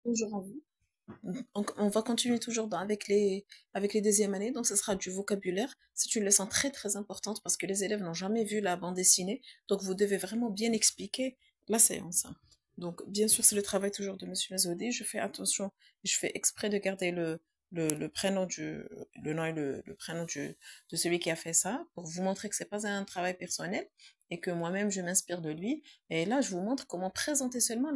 toujours en vous. On va continuer toujours avec les deuxièmes années, donc ce sera du vocabulaire. C'est une leçon très très importante parce que les élèves n'ont jamais vu la bande dessinée, donc vous devez vraiment bien expliquer la séance. Donc bien sûr, c'est le travail toujours de Monsieur Mazoudi. Je fais attention, je fais exprès de garder le prénom le nom et le prénom de celui qui a fait ça pour vous montrer que c'est pas un travail personnel et que moi-même je m'inspire de lui. Et là, je vous montre comment présenter seulement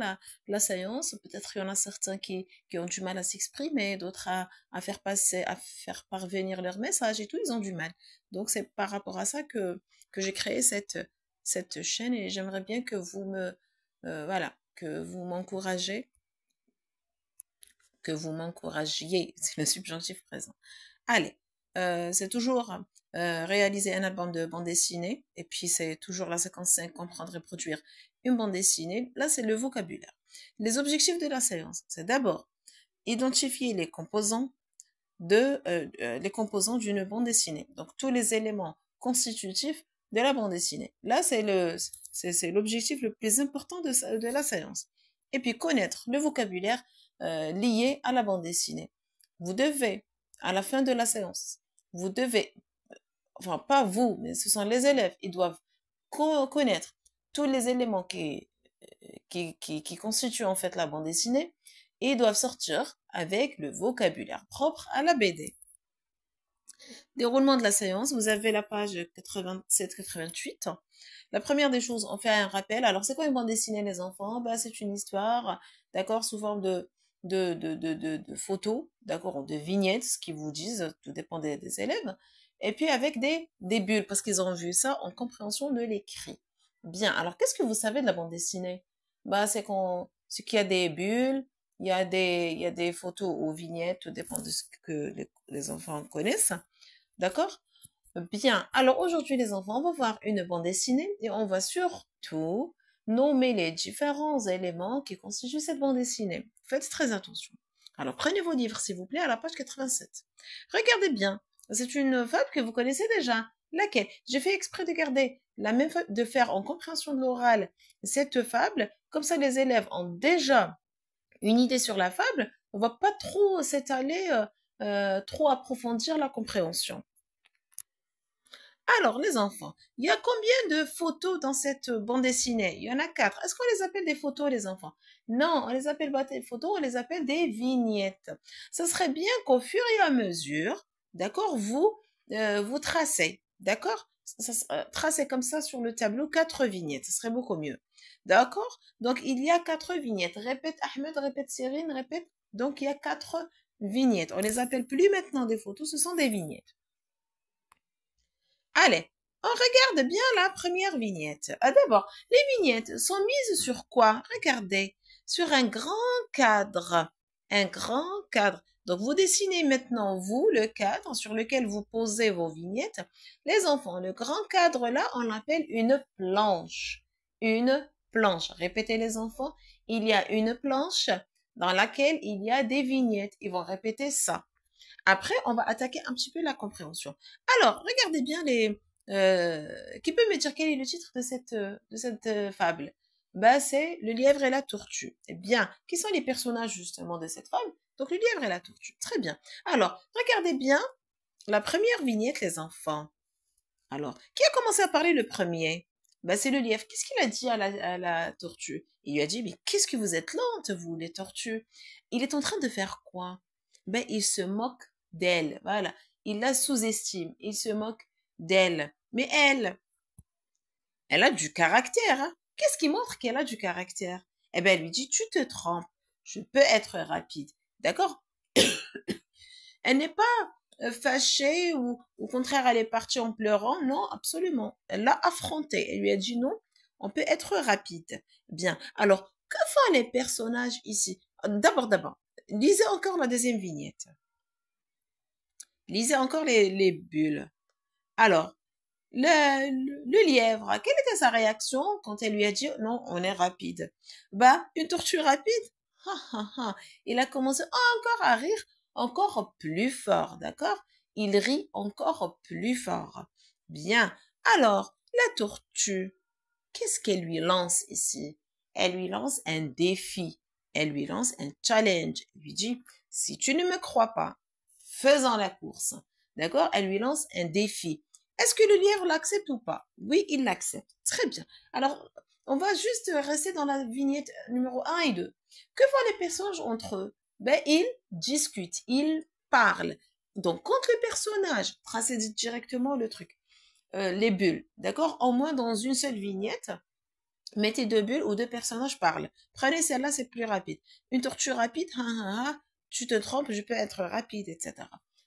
la séance. Peut-être il y en a certains qui ont du mal à s'exprimer, d'autres à faire passer, à faire parvenir leur message et tout, ils ont du mal. Donc c'est par rapport à ça que j'ai créé cette chaîne et j'aimerais bien que voilà, que vous m'encouragiez, c'est le subjonctif présent. Allez, c'est toujours réaliser un album de bande dessinée, et puis c'est toujours la séquence 5, comprendre et produire une bande dessinée. Là, c'est le vocabulaire. Les objectifs de la séance, c'est d'abord identifier les composants d'une bande dessinée. Donc, tous les éléments constitutifs de la bande dessinée. Là, c'est l'objectif le plus important de la séance. Et puis, connaître le vocabulaire lié à la bande dessinée. Vous devez, à la fin de la séance, vous devez, enfin, pas vous, mais ce sont les élèves, ils doivent connaître tous les éléments qui constituent en fait la bande dessinée et ils doivent sortir avec le vocabulaire propre à la BD. Déroulement de la séance, vous avez la page 87-88. La première des choses, on fait un rappel. Alors, c'est quoi une bande dessinée, les enfants? Bah, c'est une histoire, d'accord, sous forme de photos, d'accord, de vignettes, ce qu'ils vous disent, tout dépend des élèves. Et puis avec des bulles, parce qu'ils ont vu ça en compréhension de l'écrit. Bien, alors qu'est-ce que vous savez de la bande dessinée? Bah, c'est qu'il y a des bulles, il y a des photos ou vignettes, tout dépend de ce que les enfants connaissent. D'accord? Bien. Alors aujourd'hui, les enfants, on va voir une bande dessinée et on va surtout nommer les différents éléments qui constituent cette bande dessinée. Faites très attention. Alors prenez vos livres, s'il vous plaît, à la page 87. Regardez bien. C'est une fable que vous connaissez déjà. Laquelle? J'ai fait exprès de garder la même fable, de faire en compréhension de l'oral cette fable. Comme ça, les élèves ont déjà une idée sur la fable. On va pas trop s'étaler, trop approfondir la compréhension. Alors, les enfants, il y a combien de photos dans cette bande dessinée? Il y en a 4. Est-ce qu'on les appelle des photos, les enfants? Non, on les appelle pas des photos, on les appelle des vignettes. Ce serait bien qu'au fur et à mesure, d'accord, vous tracez, d'accord? Tracez comme ça sur le tableau 4 vignettes, ce serait beaucoup mieux. D'accord? Donc, il y a 4 vignettes. Répète Ahmed, répète Cyrine, répète. Donc, il y a 4 vignettes. On les appelle plus maintenant des photos, ce sont des vignettes. Allez, on regarde bien la première vignette. D'abord, les vignettes sont mises sur quoi? Regardez, sur un grand cadre. Un grand cadre. Donc, vous dessinez maintenant, vous, le cadre sur lequel vous posez vos vignettes. Les enfants, le grand cadre là, on l'appelle une planche. Une planche. Répétez les enfants, il y a une planche dans laquelle il y a des vignettes. Ils vont répéter ça. Après, on va attaquer un petit peu la compréhension. Alors, regardez bien qui peut me dire quel est le titre de cette fable? Bah, c'est Le lièvre et la tortue. Eh bien, qui sont les personnages justement de cette fable? Donc, le lièvre et la tortue. Très bien. Alors, regardez bien la première vignette, les enfants. Alors, qui a commencé à parler le premier? Bah, c'est le lièvre. Qu'est-ce qu'il a dit à la tortue? Il lui a dit, mais qu'est-ce que vous êtes lente, vous, les tortues? Il est en train de faire quoi? Ben, il se moque d'elle. Voilà. Il la sous-estime. Il se moque d'elle. Mais elle a du caractère, hein. Qu'est-ce qui montre qu'elle a du caractère? Eh ben, elle lui dit, tu te trompes. Je peux être rapide. D'accord? Elle n'est pas fâchée ou au contraire elle est partie en pleurant. Non, absolument. Elle l'a affronté. Elle lui a dit non, on peut être rapide. Bien. Alors, que font les personnages ici? D'abord, lisez encore la deuxième vignette. Lisez encore les bulles. Alors, le lièvre, quelle était sa réaction quand elle lui a dit non, on est rapide? Bah, une tortue rapide? Ha, ha, ha. Il a commencé encore à rire encore plus fort, d'accord? Il rit encore plus fort. Bien. Alors, la tortue, qu'est-ce qu'elle lui lance ici? Elle lui lance un défi. Elle lui lance un challenge. Elle lui dit, si tu ne me crois pas, faisons la course. D'accord? Elle lui lance un défi. Est-ce que le lièvre l'accepte ou pas? Oui, il l'accepte. Très bien. Alors, on va juste rester dans la vignette numéro 1 et 2. Que font les personnages entre eux? Ben, ils discutent, ils parlent. Donc, quand le personnage, tracez directement le truc, les bulles, d'accord? Au moins dans une seule vignette, mettez deux bulles où deux personnages parlent. Prenez celle-là, c'est plus rapide. Une tortue rapide, tu te trompes, je peux être rapide, etc.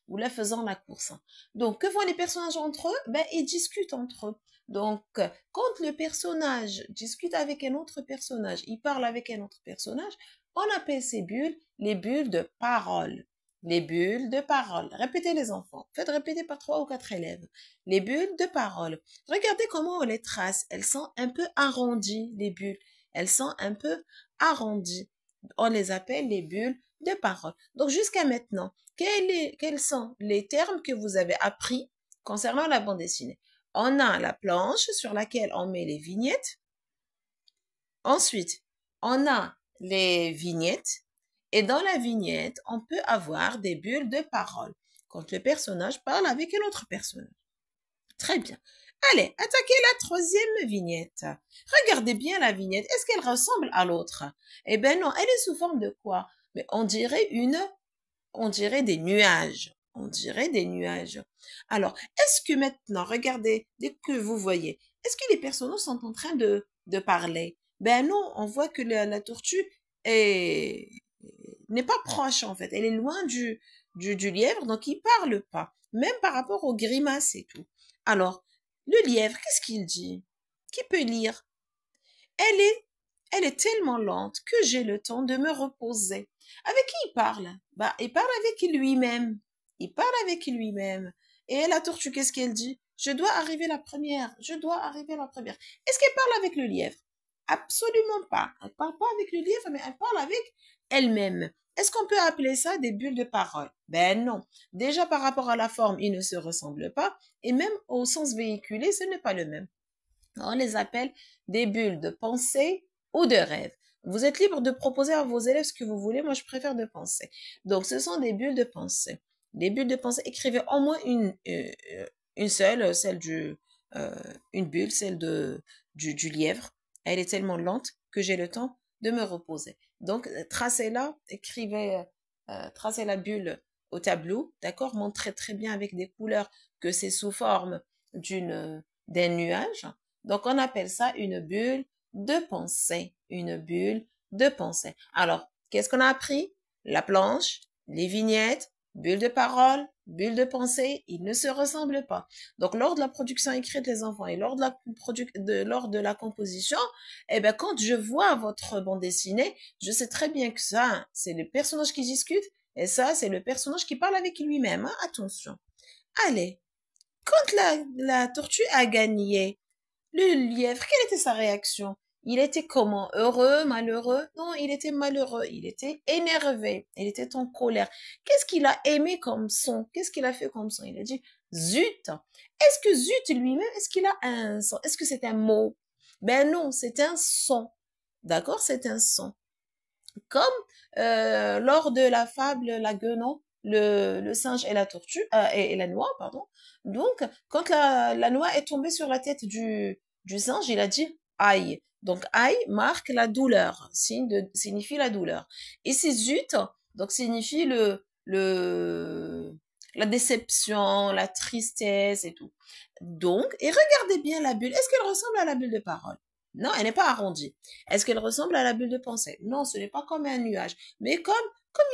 Ou là, faisant la course. Donc, que font les personnages entre eux? Ben, ils discutent entre eux. Donc, quand le personnage discute avec un autre personnage, il parle avec un autre personnage, on appelle ces bulles les bulles de parole. Les bulles de parole. Répétez les enfants. Faites répéter par 3 ou 4 élèves. Les bulles de parole. Regardez comment on les trace. Elles sont un peu arrondies, les bulles. Elles sont un peu arrondies. On les appelle les bulles de parole. Donc, jusqu'à maintenant, quels sont les termes que vous avez appris concernant la bande dessinée? On a la planche sur laquelle on met les vignettes. Ensuite, on a les vignettes. Et dans la vignette, on peut avoir des bulles de parole quand le personnage parle avec un autre personnage. Très bien. Allez, attaquez la troisième vignette. Regardez bien la vignette. Est-ce qu'elle ressemble à l'autre? Eh bien non, elle est sous forme de quoi? Mais on dirait des nuages. On dirait des nuages. Alors, est-ce que maintenant, regardez, dès que vous voyez, est-ce que les personnages sont en train de parler? Ben non, on voit que la tortue n'est pas proche en fait. Elle est loin du lièvre, donc il parle pas. Même par rapport aux grimaces et tout. Alors, le lièvre, qu'est-ce qu'il dit? Qui peut lire? Elle est tellement lente que j'ai le temps de me reposer. Avec qui il parle? Bah, il parle avec lui-même. Il parle avec lui-même. Et la tortue, qu'est-ce qu'elle dit? Je dois arriver la première. Je dois arriver la première. Est-ce qu'elle parle avec le lièvre? Absolument pas. Elle parle pas avec le lièvre, mais elle parle avec elle-même. Est-ce qu'on peut appeler ça des bulles de parole? Ben non. Déjà par rapport à la forme, ils ne se ressemblent pas. Et même au sens véhiculé, ce n'est pas le même. On les appelle des bulles de pensée ou de rêve. Vous êtes libre de proposer à vos élèves ce que vous voulez. Moi, je préfère de penser. Donc, ce sont des bulles de pensée. Des bulles de pensée, écrivez au moins une seule, une bulle, celle du lièvre. Elle est tellement lente que j'ai le temps de me reposer. Donc, tracez-la, tracez la bulle au tableau, d'accord? Montrez très bien avec des couleurs que c'est sous forme d'un nuage. Donc, on appelle ça une bulle de pensée. Une bulle de pensée. Alors, qu'est-ce qu'on a appris? La planche, les vignettes, bulle de parole, bulle de pensée, ils ne se ressemblent pas. Donc, lors de la production écrite des enfants et lors de la composition, eh ben, quand je vois votre bande dessinée, je sais très bien que ça, c'est le personnage qui discute et ça, c'est le personnage qui parle avec lui-même. Hein? Attention. Allez, quand la tortue a gagné, le lièvre, quelle était sa réaction? Il était comment? Heureux, malheureux? Non, il était malheureux, il était énervé, il était en colère. Qu'est-ce qu'il a aimé comme son? Qu'est-ce qu'il a fait comme son? Il a dit zut. Est-ce que zut lui-même, est-ce qu'il a un son? Est-ce que c'est un mot? Ben non, c'est un son. D'accord? C'est un son. Comme lors de la fable La Guenon, le singe et la tortue, et la noix, pardon. Donc, quand la noix est tombée sur la tête du singe, il a dit aïe. Donc, aïe marque la douleur, signifie la douleur. Et c'est zut, donc signifie la déception, la tristesse et tout. Donc, et regardez bien la bulle. Est-ce qu'elle ressemble à la bulle de parole? Non, elle n'est pas arrondie. Est-ce qu'elle ressemble à la bulle de pensée? Non, ce n'est pas comme un nuage, mais comme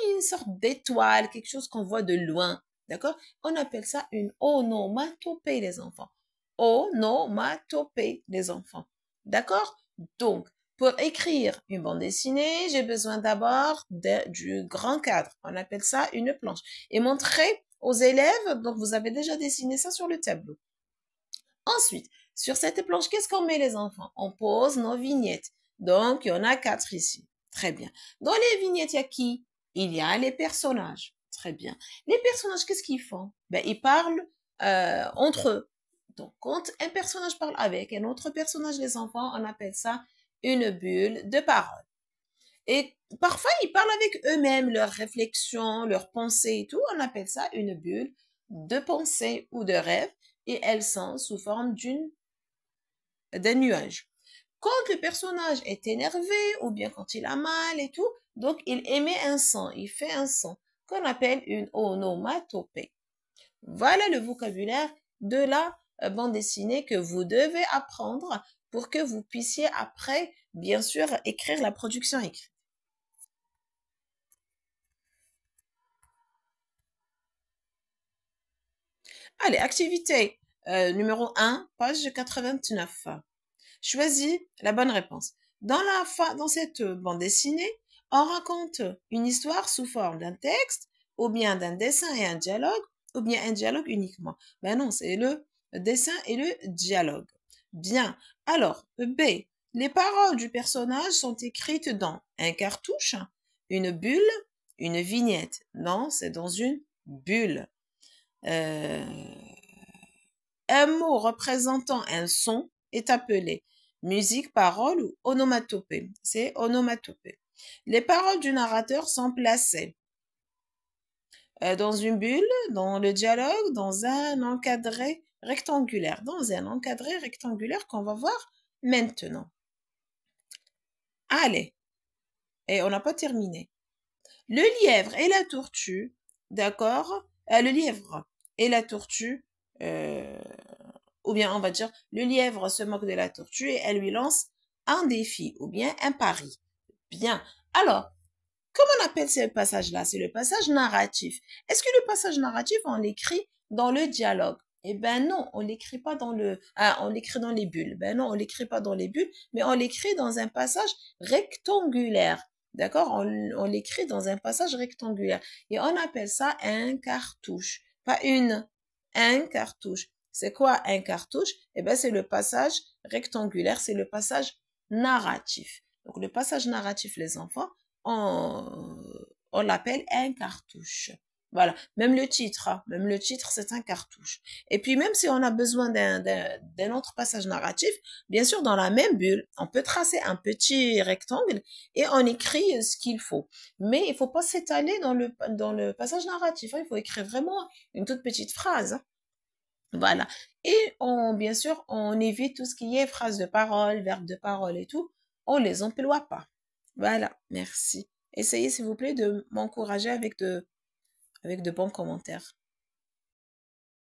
une sorte d'étoile, quelque chose qu'on voit de loin. D'accord? On appelle ça une onomatopée, les enfants. Onomatopée, les enfants. D'accord? Donc, pour écrire une bande dessinée, j'ai besoin d'abord du grand cadre. On appelle ça une planche. Et montrer aux élèves, donc vous avez déjà dessiné ça sur le tableau. Ensuite, sur cette planche, qu'est-ce qu'on met les enfants? On pose nos vignettes. Donc, il y en a 4 ici. Très bien. Dans les vignettes, il y a qui? Il y a les personnages. Très bien. Les personnages, qu'est-ce qu'ils font? Ben, ils parlent entre eux. Donc, quand un personnage parle avec un autre personnage, les enfants, on appelle ça une bulle de parole. Et parfois, ils parlent avec eux-mêmes, leurs réflexions, leurs pensées et tout. On appelle ça une bulle de pensée ou de rêve. Et elles sont sous forme d'un nuage. Quand le personnage est énervé ou bien quand il a mal et tout, donc il émet un son, il fait un son qu'on appelle une onomatopée. Voilà le vocabulaire de la bande dessinée que vous devez apprendre pour que vous puissiez après, bien sûr, écrire la production écrite. Allez, activité numéro 1, page 89. Choisis la bonne réponse. Dans cette bande dessinée, on raconte une histoire sous forme d'un texte, ou bien d'un dessin et un dialogue, ou bien un dialogue uniquement. Ben non, c'est le dessin et le dialogue. Bien. Alors, B. Les paroles du personnage sont écrites dans un cartouche, une bulle, une vignette. Non, c'est dans une bulle. Euh, un mot représentant un son est appelé musique, parole ou onomatopée. C'est onomatopée. Les paroles du narrateur sont placées dans une bulle, dans le dialogue, dans un encadré rectangulaire. Dans un encadré rectangulaire qu'on va voir maintenant. Allez, et on n'a pas terminé. Le lièvre et la tortue, d'accord? Le lièvre et la tortue, euh, ou bien on va dire, le lièvre se moque de la tortue et elle lui lance un défi, ou bien un pari. Bien. Alors, comment on appelle ce passage-là? C'est le passage narratif. Est-ce que le passage narratif, on l'écrit dans le dialogue? Eh ben non, on l'écrit pas dans on l'écrit dans les bulles. Ben non, on l'écrit pas dans les bulles, mais on l'écrit dans un passage rectangulaire. D'accord? On l'écrit dans un passage rectangulaire. Et on appelle ça un cartouche. Pas un cartouche. C'est quoi un cartouche? Eh ben, c'est le passage rectangulaire, c'est le passage narratif. Donc, le passage narratif, les enfants, on, on l'appelle un cartouche. Voilà. Même le titre, c'est un cartouche. Et puis, même si on a besoin d'un autre passage narratif, bien sûr, dans la même bulle, on peut tracer un petit rectangle et on écrit ce qu'il faut. Mais il faut pas s'étaler dans le passage narratif, hein. Il faut écrire vraiment une toute petite phrase, hein. Voilà. Et bien sûr, on évite tout ce qui est phrase de parole, verbe de parole et tout. On les emploie pas. Voilà. Merci. Essayez, s'il vous plaît, de m'encourager avec de bons commentaires.